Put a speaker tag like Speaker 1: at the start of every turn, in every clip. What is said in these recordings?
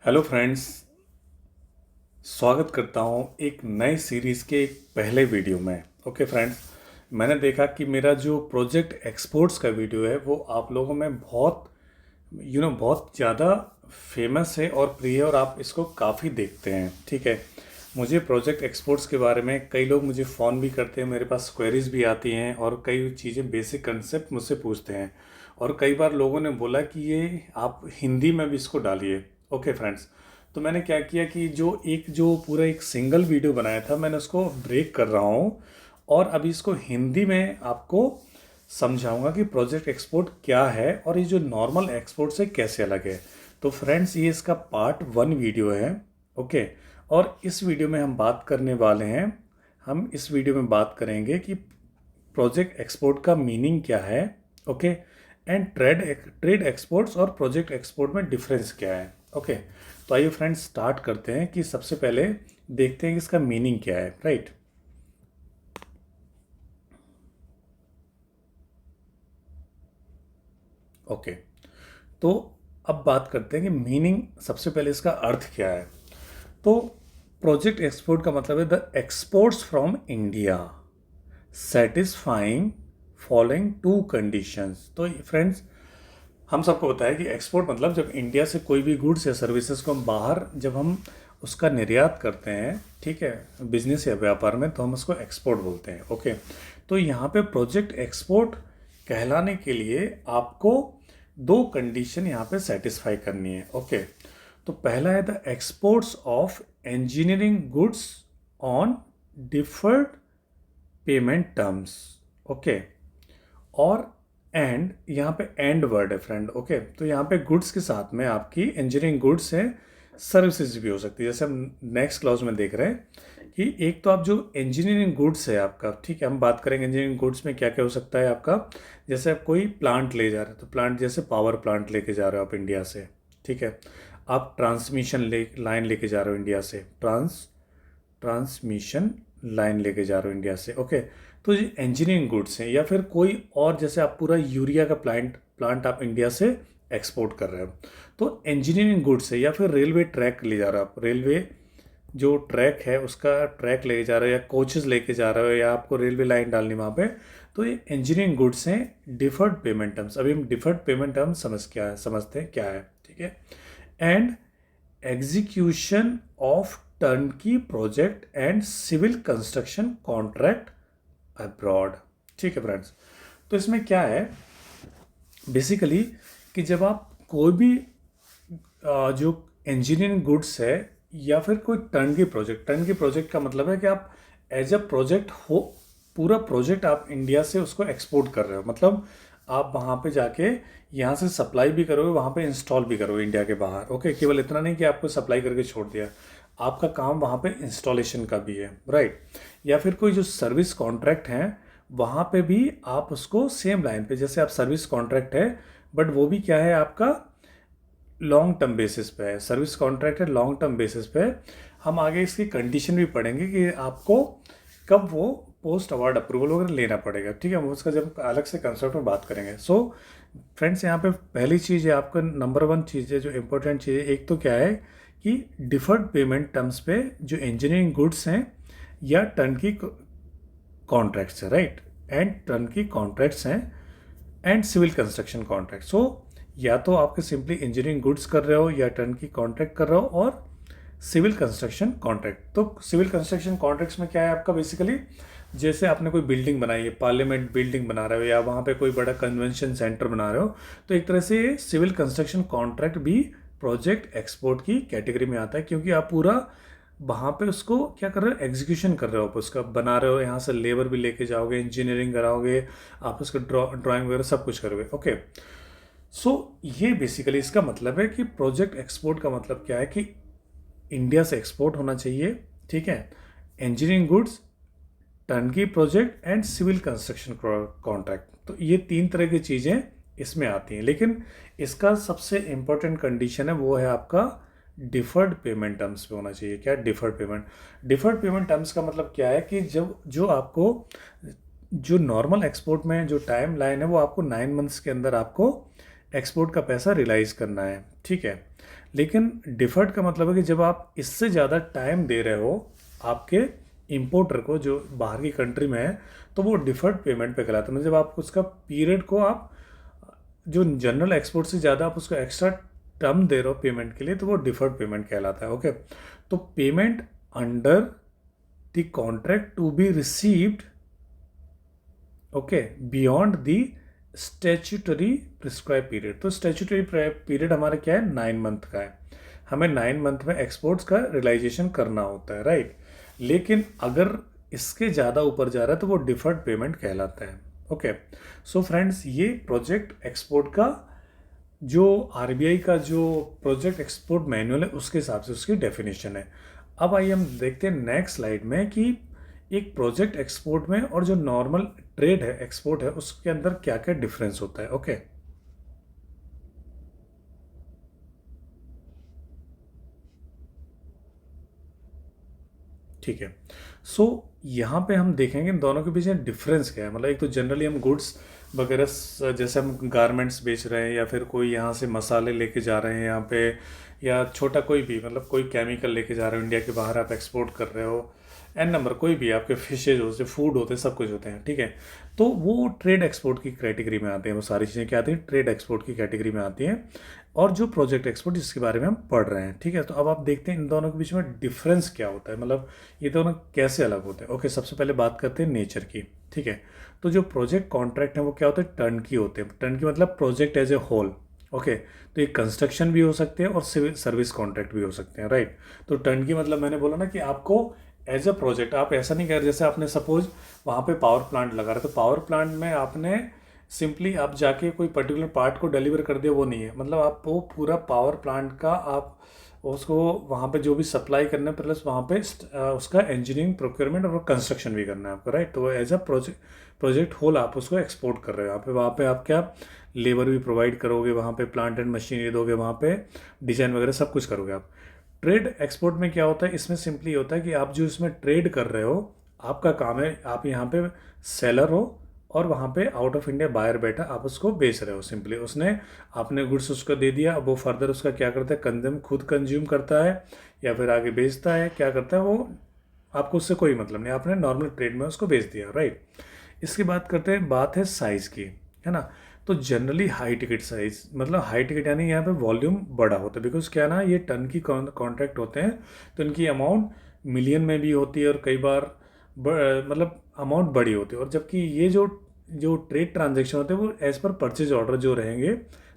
Speaker 1: Hello friends. स्वागत करता हूँ एक नए सीरीज़ के एक पहले वीडियो में। ओके फ्रेंड्स, मैंने देखा कि मेरा जो प्रोजेक्ट एक्सपोर्ट्स का वीडियो है वो आप लोगों में बहुत बहुत ज़्यादा फेमस है और प्रिय है और आप इसको काफ़ी देखते हैं। ठीक है, मुझे प्रोजेक्ट एक्सपोर्ट्स के बारे में कई लोग मुझे फ़ोन भी करते हैं, मेरे पास क्वेरीज भी आती हैं और कई चीज़ें बेसिक कंसेप्ट मुझसे पूछते हैं। और कई बार लोगों ने बोला कि ये आप हिंदी में भी इसको डालिए। ओके फ्रेंड्स, तो मैंने क्या किया कि जो पूरा एक सिंगल वीडियो बनाया था मैंने उसको ब्रेक कर रहा हूँ और अभी इसको हिंदी में आपको समझाऊंगा कि प्रोजेक्ट एक्सपोर्ट क्या है और ये जो नॉर्मल एक्सपोर्ट से कैसे अलग है। तो फ्रेंड्स, ये इसका पार्ट 1 वीडियो है। ओके, और इस वीडियो में हम इस वीडियो में बात करेंगे कि प्रोजेक्ट एक्सपोर्ट का मीनिंग क्या है। ओके, एंड ट्रेड एक्सपोर्ट्स और प्रोजेक्ट एक्सपोर्ट में डिफरेंस क्या है। ओके, तो आइए फ्रेंड्स स्टार्ट करते हैं कि सबसे पहले देखते हैं कि इसका मीनिंग क्या है। राइट, ओके, तो अब बात करते हैं कि मीनिंग, सबसे पहले इसका अर्थ क्या है। तो प्रोजेक्ट एक्सपोर्ट का मतलब है the exports from India satisfying following to conditions. तो फ्रेंड्स, हम सबको पता है कि एक्सपोर्ट मतलब जब इंडिया से कोई भी गुड्स या सर्विसेज को हम बाहर जब हम उसका निर्यात करते हैं, ठीक है, बिजनेस या व्यापार में, तो हम उसको एक्सपोर्ट बोलते हैं। ओके, तो यहाँ पे प्रोजेक्ट एक्सपोर्ट कहलाने के लिए आपको दो कंडीशन यहाँ पे सेटिस्फाई करनी है। ओके, तो पहला है the exports of engineering goods on deferred payment terms. Okay, और एंड, यहाँ पे एंड वर्ड है फ्रेंड। ओके, तो यहाँ पे गुड्स के साथ में आपकी इंजीनियरिंग गुड्स है, सर्विसेज भी हो सकती है। जैसे हम नेक्स्ट क्लास में देख रहे हैं कि एक तो आप जो इंजीनियरिंग गुड्स है आपका, ठीक है, हम बात करेंगे इंजीनियरिंग गुड्स में क्या क्या हो सकता है आपका। जैसे आप कोई प्लांट ले जा रहे हैं, तो प्लांट जैसे पावर प्लांट लेके जा रहे हो आप इंडिया से, ठीक है, आप ट्रांसमिशन लाइन लेके जा रहे हो इंडिया से, ट्रांसमिशन लाइन लेके जा रहे हो इंडिया से। ओके, तो ये इंजीनियरिंग गुड्स हैं। या फिर कोई और, जैसे आप पूरा यूरिया का प्लांट आप इंडिया से एक्सपोर्ट कर रहे हो, तो इंजीनियरिंग गुड्स है। या फिर रेलवे ट्रैक ले जा रहे हो आप, रेलवे जो ट्रैक है उसका ट्रैक लेके जा रहे हो, या कोचेस लेके जा रहे हो, या आपको रेलवे लाइन डालनी वहाँ पे, तो ये इंजीनियरिंग गुड्स हैं। डिफर्ड पेमेंट टर्म्स, अभी हम डिफर्ड पेमेंट टर्म्स समझते हैं क्या है। ठीक है, and execution of turnkey project and civil construction contract abroad. ठीक है फ्रेंड्स, तो इसमें क्या है बेसिकली कि जब आप कोई भी जो इंजीनियरिंग गुड्स है या फिर कोई टर्न की प्रोजेक्ट का मतलब है कि आप एज अ प्रोजेक्ट हो, पूरा प्रोजेक्ट आप इंडिया से उसको एक्सपोर्ट कर रहे हो। मतलब आप वहाँ पे जाके यहाँ से सप्लाई भी करोगे, वहाँ पे इंस्टॉल भी करोगे इंडिया के बाहर। ओके, केवल इतना नहीं कि आपको सप्लाई करके छोड़ दिया, आपका काम वहाँ पे इंस्टॉलेशन का भी है। राइट, या फिर कोई जो सर्विस कॉन्ट्रैक्ट हैं वहाँ पे भी आप उसको सेम लाइन पे, जैसे आप सर्विस कॉन्ट्रैक्ट है बट वो भी क्या है आपका लॉन्ग टर्म बेसिस पे है, सर्विस कॉन्ट्रैक्ट है लॉन्ग टर्म बेसिस पे। हम आगे इसकी कंडीशन भी पढ़ेंगे कि आपको कब वो पोस्ट अवार्ड अप्रूवल वगैरह लेना पड़ेगा। ठीक है, हम उसका जब अलग से कंसेप्ट में बात करेंगे। सो फ्रेंड्स, यहाँ पे पहली चीज़ है आपका नंबर 1 चीज़ है जो इम्पोर्टेंट चीज़ है, एक तो क्या है कि डिफर्ड पेमेंट टर्म्स पे जो इंजीनियरिंग गुड्स हैं या टर्न की कॉन्ट्रैक्ट्स है, राइट, एंड टर्न की कॉन्ट्रैक्ट्स हैं एंड सिविल कंस्ट्रक्शन कॉन्ट्रैक्ट। सो या तो आपके सिंपली इंजीनियरिंग गुड्स कर रहे हो या टर्न की कॉन्ट्रैक्ट कर रहे हो और सिविल कंस्ट्रक्शन कॉन्ट्रैक्ट। तो सिविल कंस्ट्रक्शन कॉन्ट्रैक्ट्स में क्या है आपका बेसिकली, जैसे आपने कोई बिल्डिंग बनाई है, पार्लियामेंट बिल्डिंग बना रहे हो या वहाँ पे कोई बड़ा कन्वेंशन सेंटर बना रहे हो, तो एक तरह से सिविल कंस्ट्रक्शन कॉन्ट्रैक्ट भी प्रोजेक्ट एक्सपोर्ट की कैटेगरी में आता है, क्योंकि आप पूरा वहाँ पे उसको क्या कर रहे हो, एग्जीक्यूशन कर रहे हो, आप उसका बना रहे हो, यहाँ से लेबर भी लेके जाओगे, इंजीनियरिंग कराओगे, आप उसका ड्राइंग वगैरह सब कुछ करोगे। ओके, सो ये बेसिकली इसका मतलब है कि प्रोजेक्ट एक्सपोर्ट का मतलब क्या है कि इंडिया से एक्सपोर्ट होना चाहिए। ठीक है, engineering goods, turnkey project and civil construction contract, तो ये 3 तरह की चीज़ें इसमें आती हैं। लेकिन इसका सबसे इम्पोर्टेंट कंडीशन है वो है आपका डिफर्ड पेमेंट टर्म्स पे होना चाहिए। क्या डिफर्ड पेमेंट टर्म्स का मतलब क्या है कि जब जो आपको जो नॉर्मल एक्सपोर्ट में जो टाइम लाइन है वो आपको 9 मंथ्स के अंदर आपको एक्सपोर्ट का पैसा रियलाइज़ करना है। ठीक है, लेकिन डिफर्ड का मतलब है कि जब आप इससे ज़्यादा टाइम दे रहे हो आपके इंपोर्टर को जो बाहर की कंट्री में है, तो वो डिफर्ड पेमेंट पे कहलाता है। मतलब जब आप उसका पीरियड को आप जो जनरल एक्सपोर्ट से ज़्यादा आप उसको एक्स्ट्रा टर्म दे रहे हो पेमेंट के लिए, तो वो डिफर्ड पेमेंट कहलाता है। ओके, तो payment under the contract to be received okay beyond the statutory prescribe period. तो स्टैच्यूटरी पीरियड हमारा क्या है, 9 मंथ का है। हमें 9 मंथ में एक्सपोर्ट्स का रियलाइजेशन करना होता है, राइट। लेकिन अगर इसके ज़्यादा ऊपर जा रहा है तो वो डिफर्ड पेमेंट कहलाता है। ओके, सो फ्रेंड्स, ये प्रोजेक्ट एक्सपोर्ट का जो आरबीआई का जो प्रोजेक्ट एक्सपोर्ट मैनुअल है उसके हिसाब से उसकी डेफिनेशन है। अब आइए हम देखते हैं नेक्स्ट स्लाइड में कि एक प्रोजेक्ट एक्सपोर्ट में और जो नॉर्मल ट्रेड है एक्सपोर्ट है उसके अंदर क्या क्या डिफरेंस होता है। ओके, ठीक है। सो यहाँ पे हम देखेंगे इन दोनों के बीच में डिफरेंस क्या है। मतलब एक तो जनरली हम गुड्स वगैरह जैसे हम गारमेंट्स बेच रहे हैं या फिर कोई यहाँ से मसाले लेके जा रहे हैं यहाँ पे, या छोटा कोई भी मतलब कोई केमिकल लेके जा रहे हो इंडिया के बाहर, आप एक्सपोर्ट कर रहे हो, एन नंबर कोई भी आपके फिशेज होते हैं, फूड होते हैं, सब कुछ होते हैं, ठीक है। तो वो ट्रेड एक्सपोर्ट की कैटेगरी में आते हैं। वो सारी चीज़ें क्या आती हैं, ट्रेड एक्सपोर्ट की कैटेगरी में आती हैं। और जो प्रोजेक्ट एक्सपोर्ट जिसके बारे में हम पढ़ रहे हैं, ठीक है। तो अब आप देखते हैं इन दोनों के बीच में डिफरेंस क्या होता है, मतलब ये दोनों कैसे अलग होते हैं। ओके, सबसे पहले बात करते हैं नेचर की, ठीक है। तो जो प्रोजेक्ट कॉन्ट्रैक्ट है वो क्या होते हैं, टर्न की होते हैं। टर्न की मतलब project as a whole. Okay, तो ये कंस्ट्रक्शन भी हो सकते हैं और सिविल सर्विस कॉन्ट्रैक्ट भी हो सकते हैं, राइट। तो टर्न की मतलब मैंने बोला ना कि आपको एज अ प्रोजेक्ट आप ऐसा नहीं कर रहे, जैसे आपने सपोज वहाँ पे पावर प्लांट लगा रहे, तो पावर प्लांट में आपने सिंपली आप जाके कोई पर्टिकुलर पार्ट को डिलीवर कर दिया, वो नहीं है। मतलब आप वो पूरा पावर प्लांट का आप उसको वहाँ पे जो भी सप्लाई करना है प्लस वहाँ पे उसका इंजीनियरिंग प्रोक्योरमेंट और कंस्ट्रक्शन भी करना है आपको, राइट। तो एज अ प्रोजेक्ट होल आप उसको एक्सपोर्ट कर रहे हो। वहाँ पे आप क्या लेबर भी प्रोवाइड करोगे, वहाँ पे प्लांट एंड मशीनरी दोगे, वहाँ पे डिज़ाइन वगैरह सब कुछ करोगे आप। ट्रेड एक्सपोर्ट में क्या होता है, इसमें सिंपली होता है कि आप जो इसमें ट्रेड कर रहे हो आपका काम है, आप यहाँ पे सेलर हो और वहाँ पे आउट ऑफ इंडिया बायर बैठा, आप उसको बेच रहे हो। सिंपली उसने आपने गुड्स उसको दे दिया, अब वो फर्दर उसका क्या करता है, खुद कंज्यूम करता है या फिर आगे बेचता है, क्या करता है वो, आपको उससे कोई मतलब नहीं, आपने नॉर्मल ट्रेड में उसको बेच दिया, राइट। इसकी बात करते हैं, बात है साइज़ की, है ना। तो जनरली हाई टिकट साइज, मतलब हाई टिकट यानी यहाँ पे वॉल्यूम बड़ा होता है, बिकॉज क्या ना ये टन की कॉन्ट्रैक्ट होते हैं, तो इनकी अमाउंट मिलियन में भी होती है और कई बार मतलब अमाउंट बड़ी होती है। और जबकि ये जो जो ट्रेड ट्रांजेक्शन होते हैं वो एज पर परचेज ऑर्डर जो रहेंगे,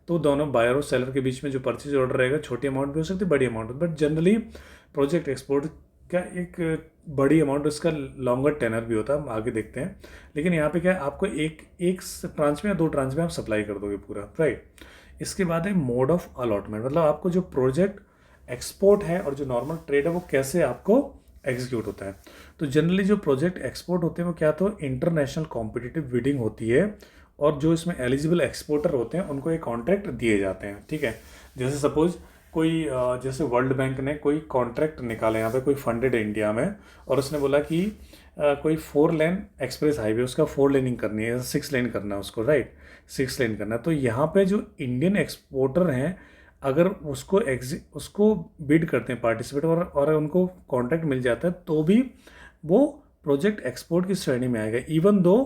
Speaker 1: तो दोनों बायर और सेलर के बीच में जो परचेज ऑर्डर रहेगा, छोटी अमाउंट भी हो सकती है, बड़ी amount, but generally project export का एक बड़ी अमाउंट उसका लॉन्गर टेनर भी होता है, हम आगे देखते हैं। लेकिन यहाँ पे क्या है, आपको एक एक ट्रांच में या 2 ट्रांच में आप सप्लाई कर दोगे पूरा, राइट। इसके बाद है मोड ऑफ अलॉटमेंट, मतलब आपको जो प्रोजेक्ट एक्सपोर्ट है और जो नॉर्मल ट्रेड है वो कैसे आपको एग्जीक्यूट होता है। तो जनरली जो प्रोजेक्ट एक्सपोर्ट होते हैं वो क्या, तो इंटरनेशनल कॉम्पिटिटिव बिडिंग होती है और जो इसमें एलिजिबल एक्सपोर्टर होते हैं उनको एक कॉन्ट्रैक्ट दिए जाते हैं, ठीक है। जैसे सपोज कोई जैसे वर्ल्ड बैंक ने कोई कॉन्ट्रैक्ट निकाला यहाँ पे, कोई फंडेड है इंडिया में, और उसने बोला कि कोई 4 लेन एक्सप्रेस हाईवे उसका 4 लेनिंग करनी है, 6 लेन करना है उसको, राइट, 6 लेन करना है। तो यहाँ पे जो इंडियन एक्सपोर्टर हैं अगर उसको बिड करते हैं पार्टिसिपेट और उनको कॉन्ट्रैक्ट मिल जाता है तो भी वो प्रोजेक्ट एक्सपोर्ट की श्रेणी में आएगा, इवन दो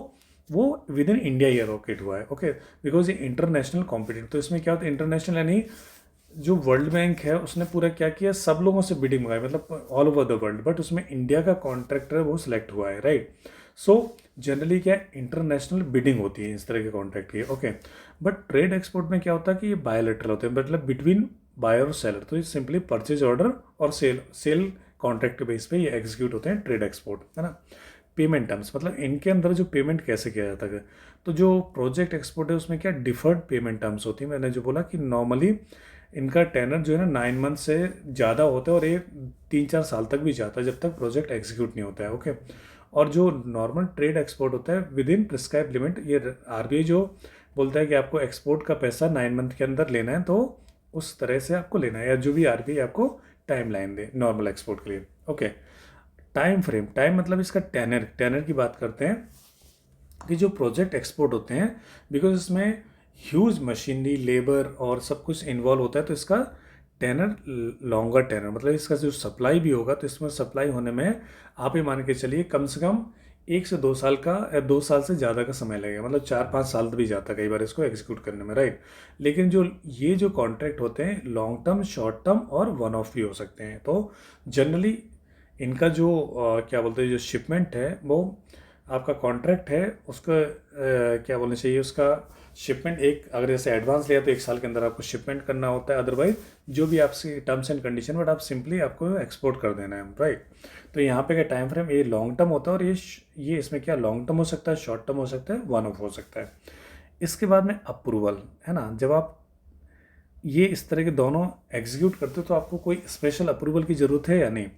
Speaker 1: वो विद इन इंडिया ये लोकेट हुआ है। ओके, बिकॉज ये इंटरनेशनल कॉम्पिटिटिव, तो इसमें क्या होता है, इंटरनेशनल यानी जो वर्ल्ड बैंक है उसने पूरा क्या किया, सब लोगों से बिडिंग मंगाई, मतलब all over the world, but उसमें इंडिया का कॉन्ट्रैक्टर वो सिलेक्ट हुआ है, राइट। सो जनरली क्या इंटरनेशनल बिडिंग होती है इस तरह के कॉन्ट्रैक्ट की। ओके, बट ट्रेड एक्सपोर्ट में क्या होता है कि ये बायोलेटरल होते हैं, मतलब बिटवीन बायर और सेलर। तो ये सिंपली परचेज ऑर्डर और सेल कॉन्ट्रैक्ट बेस पे ये एग्जीक्यूट होते हैं ट्रेड एक्सपोर्ट, है ना। पेमेंट टर्म्स, मतलब इनके अंदर जो पेमेंट कैसे किया जाता है, तो जो प्रोजेक्ट एक्सपोर्ट है उसमें क्या डिफर्ड पेमेंट टर्म्स होती है। मैंने जो बोला कि नॉर्मली इनका टेनर जो है ना 9 मंथ से ज़्यादा होता है और ये 3-4 साल तक भी जाता है जब तक प्रोजेक्ट एग्जीक्यूट नहीं होता है। ओके, और जो नॉर्मल ट्रेड एक्सपोर्ट होता है विद इन प्रिस्क्राइब लिमिट, ये आरबीआई जो बोलता है कि आपको एक्सपोर्ट का पैसा 9 मंथ के अंदर लेना है, तो उस तरह से आपको लेना है, या जो भी आरबीआई आपको टाइम लाइन दे नॉर्मल एक्सपोर्ट के लिए। ओके, टाइम फ्रेम, टाइम मतलब इसका टेनर की बात करते हैं कि जो प्रोजेक्ट एक्सपोर्ट होते हैं, बिकॉज इसमें ह्यूज मशीनरी लेबर और सब कुछ इन्वॉल्व होता है, तो इसका टेनर, लॉन्गर टेनर, मतलब इसका जो सप्लाई भी होगा तो इसमें सप्लाई होने में आप ये मान के चलिए कम से कम 1 से 2 साल का या 2 साल से ज़्यादा का समय लगेगा, मतलब 4-5 साल भी जाता है कई बार इसको एग्जीक्यूट करने में, राइट। लेकिन जो कॉन्ट्रैक्ट होते हैं लॉन्ग टर्म, शॉर्ट टर्म और वन ऑफ भी हो सकते हैं। तो जनरली इनका जो क्या बोलते हैं, जो शिपमेंट है वो आपका कॉन्ट्रैक्ट है उसका क्या बोलना चाहिए, उसका शिपमेंट एक, अगर जैसे एडवांस लिया तो 1 साल के अंदर आपको शिपमेंट करना होता है, अदरवाइज जो भी आपसी टर्म्स एंड कंडीशन, बट आप सिंपली आपको एक्सपोर्ट कर देना है, राइट। तो यहाँ पे क्या टाइम फ्रेम ये लॉन्ग टर्म होता है, और ये इसमें क्या लॉन्ग टर्म हो सकता है, शॉर्ट टर्म हो सकता है, वन ऑफ हो सकता है। इसके बाद में अप्रूवल है ना, जब आप ये इस तरह के दोनों एग्जीक्यूट करते हो तो आपको कोई स्पेशल अप्रूवल की ज़रूरत है या नहीं।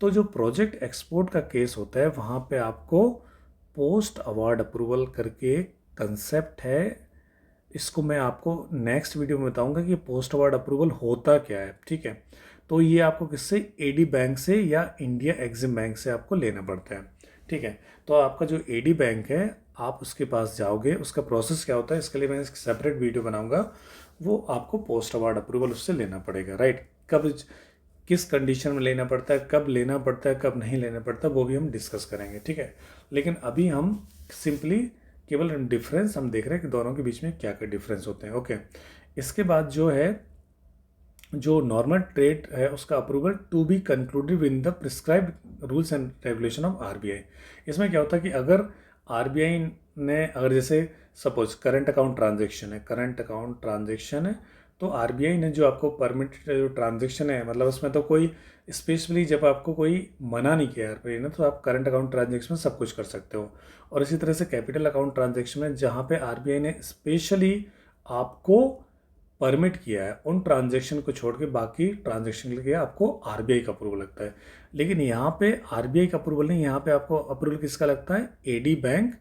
Speaker 1: तो जो प्रोजेक्ट एक्सपोर्ट का केस होता है वहाँ पे आपको पोस्ट अवार्ड अप्रूवल करके कंसेप्ट है, इसको मैं आपको नेक्स्ट वीडियो में बताऊंगा कि पोस्ट अवार्ड अप्रूवल होता क्या है, ठीक है। तो ये आपको किससे, एडी बैंक से या इंडिया एग्जिम बैंक से आपको लेना पड़ता है, ठीक है। तो आपका जो एडी बैंक है आप उसके पास जाओगे, उसका प्रोसेस क्या होता है इसके लिए मैं एक सेपरेट वीडियो बनाऊंगा, वो आपको पोस्ट अवार्ड अप्रूवल उससे लेना पड़ेगा, राइट। कब, किस कंडीशन में लेना पड़ता है, कब लेना पड़ता है, कब नहीं लेना पड़ता, वो भी हम डिस्कस करेंगे, ठीक है। लेकिन अभी हम सिंपली केवल डिफरेंस हम देख रहे हैं कि दोनों के बीच में क्या क्या डिफरेंस होते हैं, ओके। इसके बाद जो है, जो नॉर्मल ट्रेड है उसका approval to be concluded with the prescribed rules and regulation of RBI. इसमें क्या होता है कि अगर आरबीआई ने, अगर जैसे सपोज करंट अकाउंट ट्रांजेक्शन है, करंट अकाउंट ट्रांजेक्शन है, तो आरबीआई ने जो आपको परमिट जो ट्रांजेक्शन है, मतलब उसमें तो कोई स्पेशली जब आपको कोई मना नहीं किया आरबीआई ने, तो आप करंट अकाउंट ट्रांजेक्शन में सब कुछ कर सकते हो। और इसी तरह से कैपिटल अकाउंट ट्रांजेक्शन में जहाँ पे आरबीआई ने स्पेशली आपको परमिट किया है, उन ट्रांजेक्शन को छोड़ के बाकी ट्रांजेक्शन के लिए आपको आरबीआई का अप्रूवल लगता है। लेकिन यहाँ पे आरबीआई का अप्रूवल नहीं, यहाँ पे आपको अप्रूवल किसका लगता है, एडी बैंक,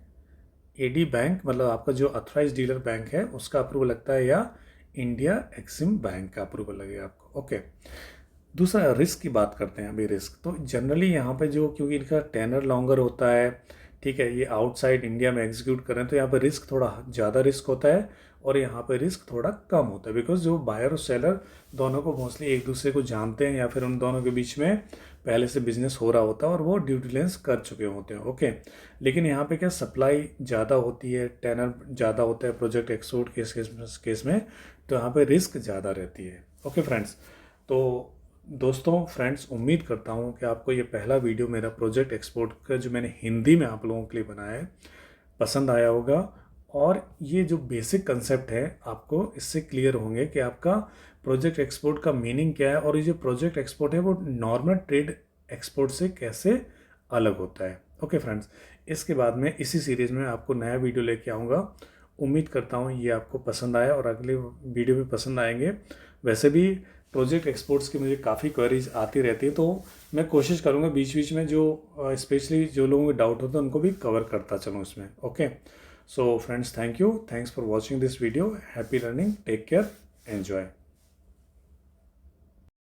Speaker 1: एडी बैंक मतलब आपका जो अथराइज डीलर बैंक है उसका अप्रूवल लगता है, या इंडिया एक्सिम बैंक का अप्रूवल लगेगा आपको, ओके। दूसरा रिस्क की बात करते हैं अभी। रिस्क तो जनरली यहाँ पे जो, क्योंकि इनका टेनर लॉन्गर होता है, ठीक है, ये आउटसाइड इंडिया में एग्जीक्यूट करें तो यहाँ पे रिस्क थोड़ा ज़्यादा रिस्क होता है, और यहाँ पे रिस्क थोड़ा कम होता है, बिकॉज जो बायर और सेलर दोनों को मोस्टली एक दूसरे को जानते हैं, या फिर उन दोनों के बीच में पहले से बिजनेस हो रहा होता है और वो ड्यू डिलिजेंस कर चुके होते हैं, ओके। लेकिन यहाँ पे क्या सप्लाई ज़्यादा होती है, टेनर ज़्यादा होता है प्रोजेक्ट एक्सपोर्ट केस में, तो यहाँ पे रिस्क ज़्यादा रहती है, ओके फ्रेंड्स। तो दोस्तों, फ्रेंड्स, उम्मीद करता हूँ कि आपको ये पहला वीडियो मेरा प्रोजेक्ट एक्सपोर्ट का जो मैंने हिंदी में आप लोगों के लिए बनाया है पसंद आया होगा, और ये जो बेसिक कंसेप्ट है आपको इससे क्लियर होंगे कि आपका प्रोजेक्ट एक्सपोर्ट का मीनिंग क्या है, और ये जो प्रोजेक्ट एक्सपोर्ट है वो नॉर्मल ट्रेड एक्सपोर्ट से कैसे अलग होता है, ओके फ्रेंड्स। इसके बाद में इसी सीरीज़ में आपको नया वीडियो लेके आऊँगा। उम्मीद करता हूँ ये आपको पसंद आया और अगले वीडियो भी पसंद आएंगे। वैसे भी प्रोजेक्ट एक्सपोर्ट्स की मुझे काफ़ी क्वेरीज आती रहती है, तो मैं कोशिश करूँगा बीच बीच में जो स्पेशली जो लोगों को डाउट होता है उनको भी कवर करता चलूँ इसमें, okay. So friends, thanks for watching this video. Happy learning, take care, enjoy.